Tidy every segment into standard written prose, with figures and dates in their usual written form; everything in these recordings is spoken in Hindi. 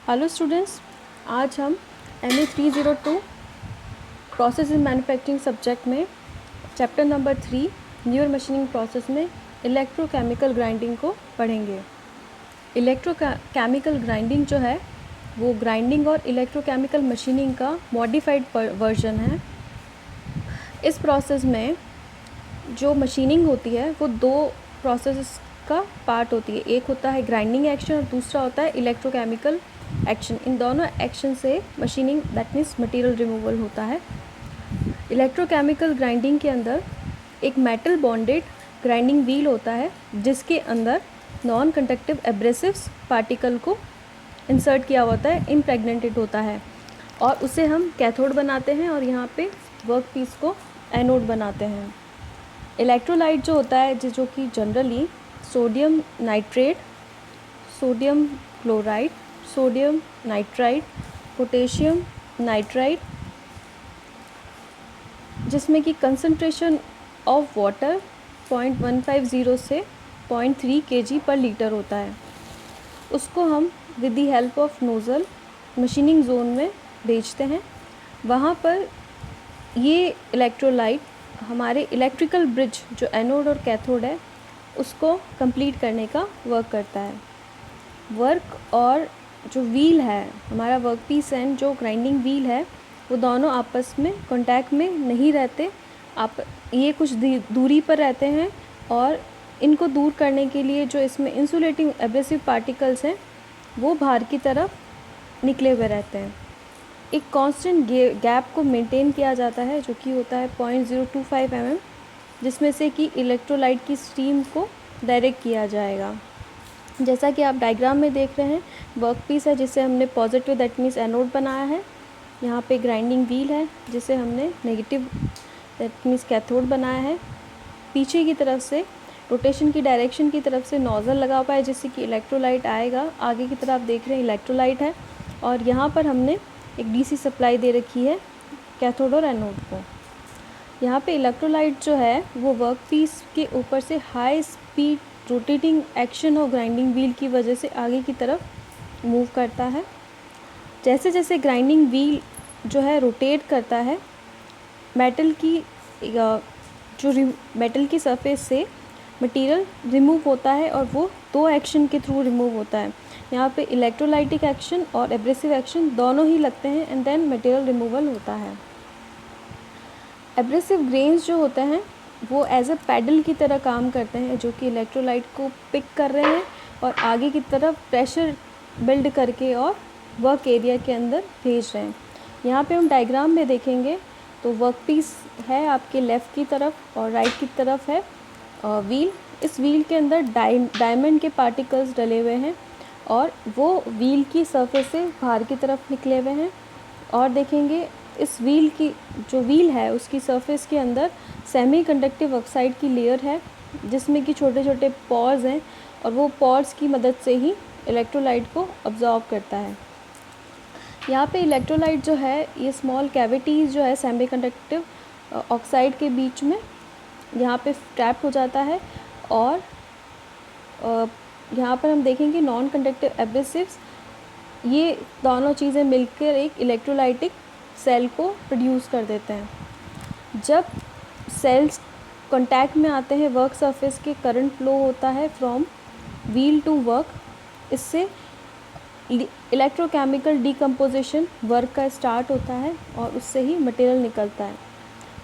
हेलो स्टूडेंट्स, आज हम MA 302 process in manufacturing subject में chapter number 3 newer machining process में इलेक्ट्रोकेमिकल ग्राइंडिंग को पढ़ेंगे। इलेक्ट्रोकेमिकल ग्राइंडिंग जो है वो ग्राइंडिंग और इलेक्ट्रोकेमिकल मशीनिंग का मॉडिफाइड वर्जन है। इस प्रोसेस में जो मशीनिंग होती है वो दो प्रोसेस का पार्ट होती है। एक होता है ग्राइंडिंग एक्शन और दूसरा होता है इलेक्ट्रोकेमिकल एक्शन। इन दोनों एक्शन से machining that means material removal होता है। इलेक्ट्रोकेमिकल ग्राइंडिंग के अंदर एक मेटल बॉन्डेड ग्राइंडिंग व्हील होता है जिसके अंदर नॉन कंडक्टिव एब्रेसिव्स पार्टिकल को इंसर्ट किया होता है, इम्प्रेग्नेटेड होता है और उसे हम कैथोड बनाते हैं और यहाँ पे वर्क पीस को एनोड बनाते हैं। इलेक्ट्रोलाइट जो होता है जो कि generally sodium nitrate, sodium chloride, sodium nitride, potassium nitride, जिसमें कि कंसंट्रेशन ऑफ वाटर 0.150 से 0.3 kg पर लीटर होता है, उसको हम with the help of nozzle machining zone में भेजते हैं। वहाँ पर ये इलेक्ट्रोलाइट हमारे इलेक्ट्रिकल ब्रिज जो एनोड और कैथोड है उसको कंप्लीट करने का वर्क करता है। वर्क और जो व्हील है, हमारा वर्क पीस एंड जो ग्राइंडिंग व्हील है, वो दोनों आपस में कांटेक्ट में नहीं रहते। ये कुछ दूरी पर रहते हैं और इनको दूर करने के लिए जो इसमें इंसुलेटिंग एब्रेसिव पार्टिकल्स हैं वो बाहर की तरफ निकले हुए रहते हैं। एक कांस्टेंट गैप को मेंटेन किया जाता है जो कि होता है 0.025 mm, जिसमें से कि इलेक्ट्रोलाइट की स्ट्रीम को डायरेक्ट किया जाएगा। जैसा कि आप डायग्राम में देख रहे हैं, वर्क पीस है जिसे हमने पॉजिटिव दैट मीन्स एनोड बनाया है। यहाँ पे ग्राइंडिंग व्हील है जिसे हमने नेगेटिव दैट मीन्स कैथोड बनाया है। पीछे की तरफ से रोटेशन की डायरेक्शन की तरफ से नोज़ल लगा हुआ है जिससे कि इलेक्ट्रोलाइट आएगा। आगे की तरफ आप देख रहे हैं इलेक्ट्रोलाइट है और यहाँ पर हमने एक DC सप्लाई दे रखी है कैथोड और एनोड को। यहाँ पे इलेक्ट्रोलाइट जो है वो वर्क पीस के ऊपर से हाई स्पीड रोटेटिंग एक्शन और ग्राइंडिंग व्हील की वजह से आगे की तरफ मूव करता है। जैसे जैसे ग्राइंडिंग व्हील जो है रोटेट करता है, मेटल की सरफेस से मटेरियल रिमूव होता है और वो दो एक्शन के थ्रू रिमूव होता है। यहाँ पे इलेक्ट्रोलाइटिक एक्शन और एब्रेसिव एक्शन दोनों ही लगते हैं एंड देन मटेरियल रिमूवल होता है। एब्रेसिव ग्रेन्स जो होते हैं वो एज अ पैडल की तरह काम करते हैं जो कि इलेक्ट्रोलाइट को पिक कर रहे हैं और आगे की तरफ प्रेशर बिल्ड करके और वर्क एरिया के अंदर भेज रहे हैं। यहाँ पे हम डायग्राम में देखेंगे तो वर्क पीस है आपके लेफ़्ट की तरफ और राइट की तरफ है व्हील। इस व्हील के अंदर डायमंड के पार्टिकल्स डले हुए हैं और वो व्हील की सरफेस से बाहर की तरफ निकले हुए हैं। और देखेंगे इस व्हील की जो व्हील है उसकी सरफेस के अंदर सेमी कंडक्टिव ऑक्साइड की लेयर है जिसमें कि छोटे छोटे पॉर्स हैं और वो पॉर्स की मदद से ही इलेक्ट्रोलाइट को अब्जॉर्ब करता है। यहाँ पे इलेक्ट्रोलाइट जो है ये स्मॉल कैविटीज़ जो है सेमी कंडक्टिव ऑक्साइड के बीच में यहाँ पे ट्रैप हो जाता है और यहाँ पर हम देखेंगे नॉन कंडक्टिव एब्रेसिव्स, ये दोनों चीज़ें मिलकर एक इलेक्ट्रोलाइटिक सेल को प्रोड्यूस कर देते हैं। जब सेल्स कांटेक्ट में आते हैं वर्क सरफेस के करंट फ्लो होता है फ्रॉम व्हील टू वर्क। इससे इलेक्ट्रोकेमिकल डिकम्पोजिशन वर्क का स्टार्ट होता है और उससे ही मटेरियल निकलता है।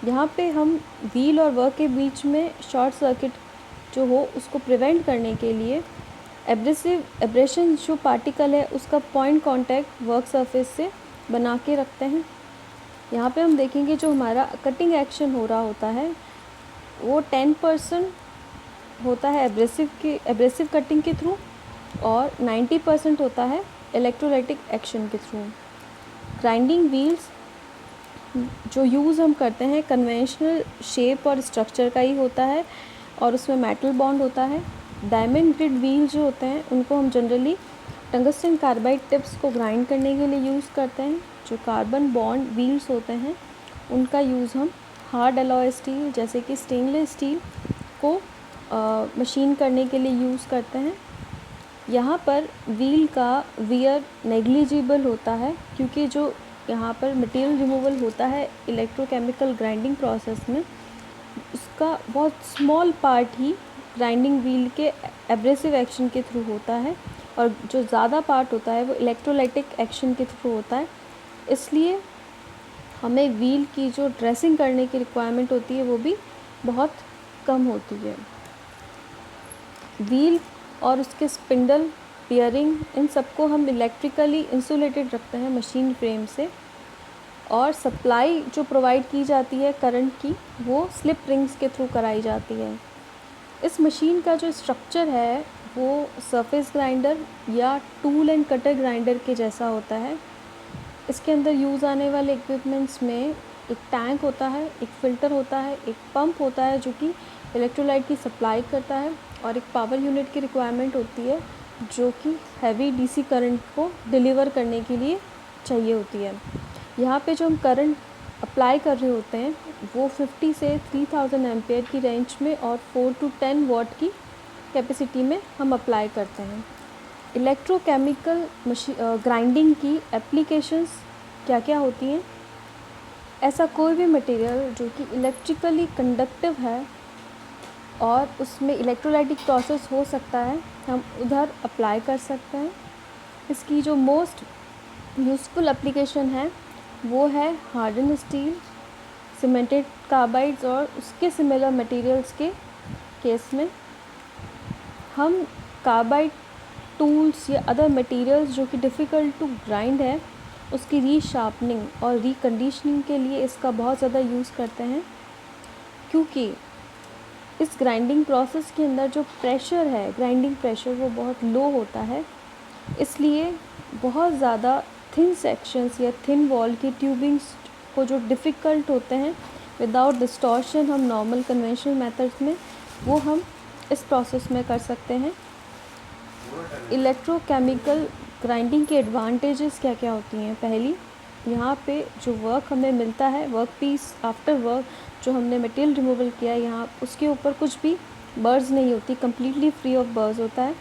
यहाँ पे हम व्हील और वर्क के बीच में शॉर्ट सर्किट जो हो उसको प्रिवेंट करने के लिए एब्रेशन जो पार्टिकल है उसका पॉइंट कांटेक्ट वर्क सरफेस से बना के रखते हैं। यहाँ पे हम देखेंगे जो हमारा कटिंग एक्शन हो रहा होता है वो 10% होता है एब्रेसिव कटिंग के थ्रू और 90% होता है इलेक्ट्रोलाइटिक एक्शन के थ्रू। ग्राइंडिंग व्हील्स जो यूज़ हम करते हैं कन्वेंशनल शेप और स्ट्रक्चर का ही होता है और उसमें मेटल बॉन्ड होता है। डायमंड ग्रिड व्हील जो होते हैं उनको हम जनरली टंगस्टन कार्बाइड टिप्स को ग्राइंड करने के लिए यूज़ करते हैं। जो कार्बन बॉन्ड व्हील्स होते हैं उनका यूज़ हम हार्ड एलॉय स्टील जैसे कि स्टेनलेस स्टील को मशीन करने के लिए यूज़ करते हैं। यहाँ पर व्हील का वियर नेग्लिजिबल होता है, क्योंकि जो यहाँ पर मटेरियल रिमूवल होता है इलेक्ट्रोकेमिकल ग्राइंडिंग प्रोसेस में, उसका बहुत स्मॉल पार्ट ही ग्राइंडिंग व्हील के एब्रेसिव एक्शन के थ्रू होता है, और जो ज़्यादा पार्ट होता है वो इलेक्ट्रोलाइटिक एक्शन के थ्रू होता है। इसलिए हमें व्हील की जो ड्रेसिंग करने की रिक्वायरमेंट होती है वो भी बहुत कम होती है। व्हील और उसके स्पिंडल, बियरिंग, इन सबको हम इलेक्ट्रिकली इंसुलेटेड रखते हैं मशीन फ्रेम से, और सप्लाई जो प्रोवाइड की जाती है करंट की वो स्लिप रिंग्स के थ्रू कराई जाती है। इस मशीन का जो स्ट्रक्चर है वो सरफेस ग्राइंडर या टूल एंड कटर ग्राइंडर के जैसा होता है। इसके अंदर यूज़ आने वाले इक्विपमेंट्स में एक टैंक होता है, एक फ़िल्टर होता है, एक पंप होता है जो कि इलेक्ट्रोलाइट की सप्लाई करता है, और एक पावर यूनिट की रिक्वायरमेंट होती है जो कि हैवी डीसी करंट को डिलीवर करने के लिए चाहिए होती है। यहाँ पे जो हम करंट अप्लाई कर रहे होते हैं वो 50 से 3000 एम्पेयर की रेंज में और 4 to 10 वाट की कैपेसिटी में हम अप्लाई करते हैं। इलेक्ट्रोकेमिकल ग्राइंडिंग की एप्लीकेशंस क्या क्या होती हैं? ऐसा कोई भी मटेरियल जो कि इलेक्ट्रिकली कंडक्टिव है और उसमें इलेक्ट्रोलाइटिक प्रोसेस हो सकता है, हम उधर अप्लाई कर सकते हैं। इसकी जो मोस्ट यूज़फुल एप्लीकेशन है वो है हार्डन स्टील, सीमेंटेड कार्बाइड्स और उसके सिमिलर मटेरियल्स के केस में। हम कार्बाइड टूल्स या अदर मटेरियल्स जो कि डिफ़िकल्ट टू ग्राइंड है उसकी रीशार्पनिंग और रिकंडीशनिंग के लिए इसका बहुत ज़्यादा यूज़ करते हैं, क्योंकि इस ग्राइंडिंग प्रोसेस के अंदर जो प्रेशर है, ग्राइंडिंग प्रेशर, वो बहुत लो होता है। इसलिए बहुत ज़्यादा थिन सेक्शंस या थिन वॉल की ट्यूबिंग्स को जो डिफ़िकल्ट होते हैं विदाउट डिस्टॉर्शन हम नॉर्मल कन्वेंशनल मेथड्स में, वो हम इस प्रोसेस में कर सकते हैं। इलेक्ट्रोकेमिकल ग्राइंडिंग के एडवांटेजेस क्या क्या होती हैं? पहली, यहाँ पे जो वर्क हमें मिलता है, वर्क पीस आफ्टर वर्क जो हमने मटेरियल रिमूवल किया है यहाँ, उसके ऊपर कुछ भी बर्स नहीं होती, कम्प्लीटली फ्री ऑफ बर्स होता है।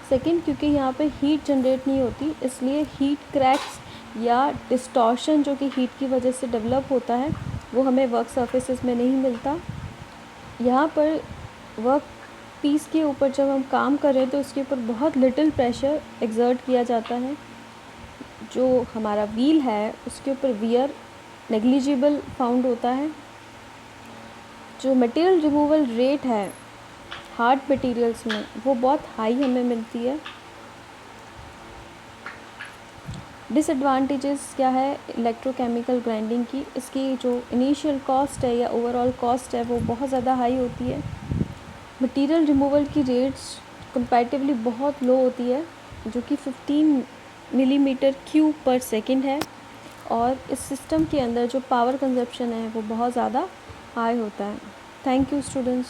सेकंड, क्योंकि यहाँ पे हीट जनरेट नहीं होती, इसलिए हीट क्रैक्स या डिस्टॉर्शन जो कि हीट की वजह से डेवलप होता है वो हमें वर्क सरफेसेस में नहीं मिलता। यहाँ पर वर्क पीस के ऊपर जब हम काम कर रहे हैं तो उसके ऊपर बहुत लिटिल प्रेशर एक्सर्ट किया जाता है। जो हमारा व्हील है उसके ऊपर वियर नेग्लिजिबल फाउंड होता है। जो मटेरियल रिमूवल रेट है हार्ड मटेरियल्स में वो बहुत हाई हमें मिलती है। डिसएडवांटेजेस क्या है इलेक्ट्रोकेमिकल ग्राइंडिंग की? इसकी जो इनिशियल कॉस्ट है या ओवरऑल कॉस्ट है वो बहुत ज़्यादा हाई होती है। मटेरियल रिमूवल की रेट्स कंपैरेटिवली बहुत लो होती है, जो कि 15 मिलीमीटर क्यूब पर सेकंड है, और इस सिस्टम के अंदर जो पावर कंजप्शन है वो बहुत ज़्यादा हाई होता है। Thank you students.